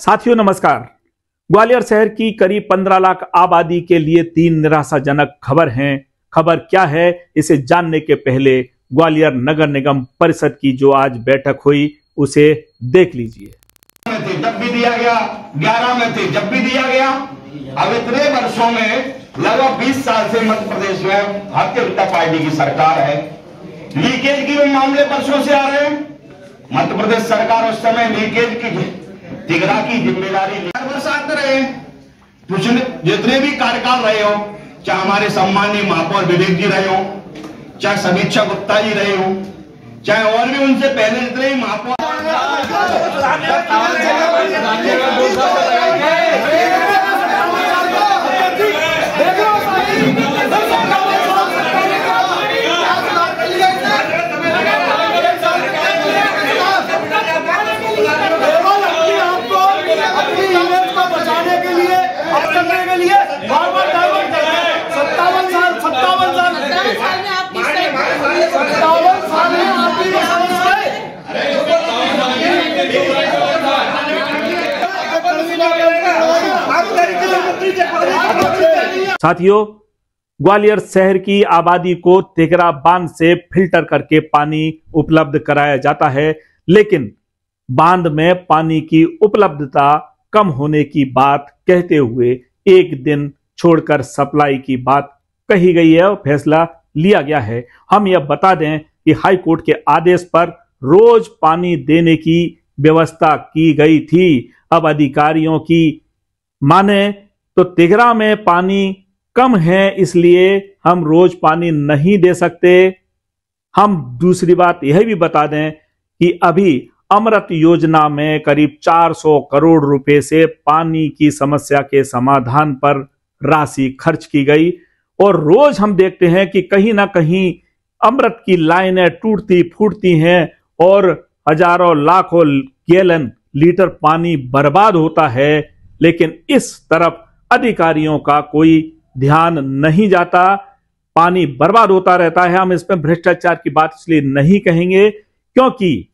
साथियों नमस्कार। ग्वालियर शहर की करीब 15 लाख आबादी के लिए 3 निराशाजनक खबर हैं। खबर क्या है, इसे जानने के पहले ग्वालियर नगर निगम परिषद की जो आज बैठक हुई उसे देख लीजिए। जब भी दिया गया 11 में थे, जब भी दिया गया। अब इतने वर्षों में लगभग 20 साल से मध्य प्रदेश में भारतीय जनता पार्टी की सरकार है। लीकेज की मामले वर्षों से आ रहे हैं। मध्य प्रदेश सरकार उस समय लीकेज की तिगरा की जिम्मेदारी हर वर्ष आते रहे। जितने भी कार्यकाल रहे हो, चाहे हमारे सम्मानीय महापौर विवेक जी रहे हो, चाहे समीक्षा गुप्ता जी रहे हो, चाहे और भी उनसे पहले जितने भी महापौर साथियों, ग्वालियर शहर की आबादी को तिगरा बांध से फिल्टर करके पानी उपलब्ध कराया जाता है, लेकिन बांध में पानी की उपलब्धता कम होने की बात कहते हुए एक दिन छोड़कर सप्लाई की बात कही गई है और फैसला लिया गया है। हम यह बता दें कि हाई कोर्ट के आदेश पर रोज पानी देने की व्यवस्था की गई थी। अब अधिकारियों की माने तो तिगरा में पानी कम है, इसलिए हम रोज पानी नहीं दे सकते। हम दूसरी बात यह भी बता दें कि अभी अमृत योजना में करीब 400 करोड़ रुपए से पानी की समस्या के समाधान पर राशि खर्च की गई और रोज हम देखते हैं कि कहीं ना कहीं अमृत की लाइनें टूटती फूटती हैं और हजारों लाखों गैलन लीटर पानी बर्बाद होता है, लेकिन इस तरफ अधिकारियों का कोई ध्यान नहीं जाता। पानी बर्बाद होता रहता है। हम इसमें भ्रष्टाचार की बात इसलिए नहीं कहेंगे क्योंकि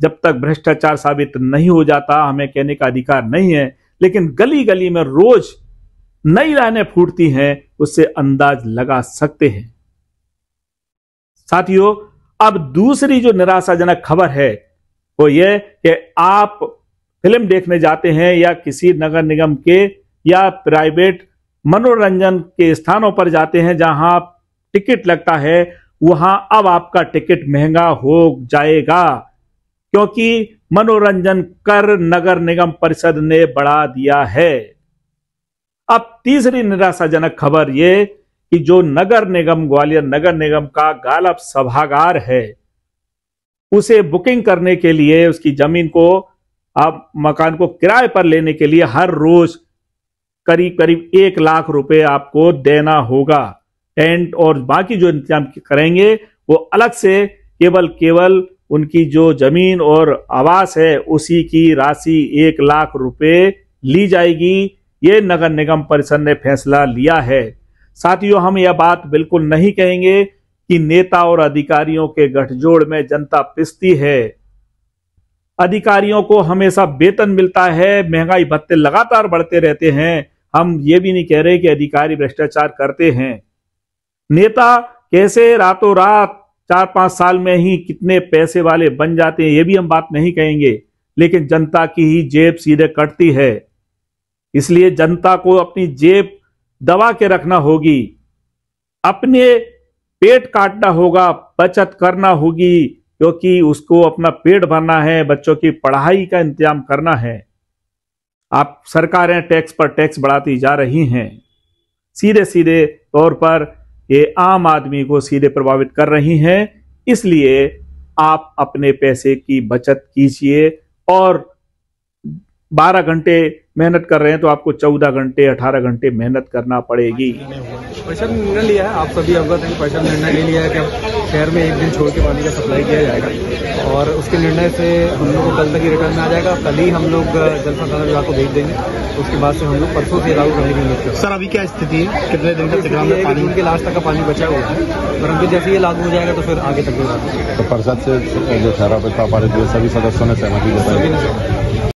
जब तक भ्रष्टाचार साबित नहीं हो जाता हमें कहने का अधिकार नहीं है, लेकिन गली गली में रोज नई लाइनें फूटती हैं, उससे अंदाज लगा सकते हैं। साथियों, अब दूसरी जो निराशाजनक खबर है वो ये कि आप फिल्म देखने जाते हैं या किसी नगर निगम के या प्राइवेट मनोरंजन के स्थानों पर जाते हैं जहां टिकट लगता है, वहां अब आपका टिकट महंगा हो जाएगा क्योंकि मनोरंजन कर नगर निगम परिषद ने बढ़ा दिया है। अब तीसरी निराशाजनक खबर यह कि जो नगर निगम ग्वालियर नगर निगम का गालब सभागार है, उसे बुकिंग करने के लिए उसकी जमीन को अब मकान को किराए पर लेने के लिए हर रोज करीब करीब 1 लाख रुपए आपको देना होगा। टेंट और बाकी जो इंतजाम करेंगे वो अलग से केवल उनकी जो जमीन और आवास है उसी की राशि 1 लाख रुपए ली जाएगी। ये नगर निगम परिषद ने फैसला लिया है। साथियों, हम यह बात बिल्कुल नहीं कहेंगे कि नेता और अधिकारियों के गठजोड़ में जनता पिसती है। अधिकारियों को हमेशा वेतन मिलता है, महंगाई भत्ते लगातार बढ़ते रहते हैं। हम ये भी नहीं कह रहे कि अधिकारी भ्रष्टाचार करते हैं। नेता कैसे रातों रात 4-5 साल में ही कितने पैसे वाले बन जाते हैं, ये भी हम बात नहीं कहेंगे, लेकिन जनता की ही जेब सीधे कटती है। इसलिए जनता को अपनी जेब दबा के रखना होगी, अपने पेट काटना होगा, बचत करना होगी, क्योंकि उसको अपना पेट भरना है, बच्चों की पढ़ाई का इंतजाम करना है। आप सरकारें टैक्स पर टैक्स बढ़ाती जा रही हैं, सीधे सीधे तौर पर ये आम आदमी को सीधे प्रभावित कर रही हैं। इसलिए आप अपने पैसे की बचत कीजिए और 12 घंटे मेहनत कर रहे हैं तो आपको 14 घंटे 18 घंटे मेहनत करना पड़ेगी। परिषद ने निर्णय लिया है, आप सभी अवगत हैं कि परिषद ने निर्णय ले लिया है कि अब शहर में एक दिन छोड़ के पानी का सप्लाई किया जाएगा और उसके निर्णय से हम लोग को कल तक ही रिटर्न में आ जाएगा। कल ही हम लोग जल संसाधन विभाग को भेज देंगे, उसके बाद से हम लोग परसों से लागू करने की उम्मीद करते हैं। सर, अभी क्या स्थिति है? कितने दिन तक पानी जून के लास्ट तक का पानी बचा हुआ है, परंतु जैसे ये लागू हो जाएगा तो फिर आगे तक भी लागू। तो परिषद से जो ठहरा सभी सदस्यों ने सहमति जताई।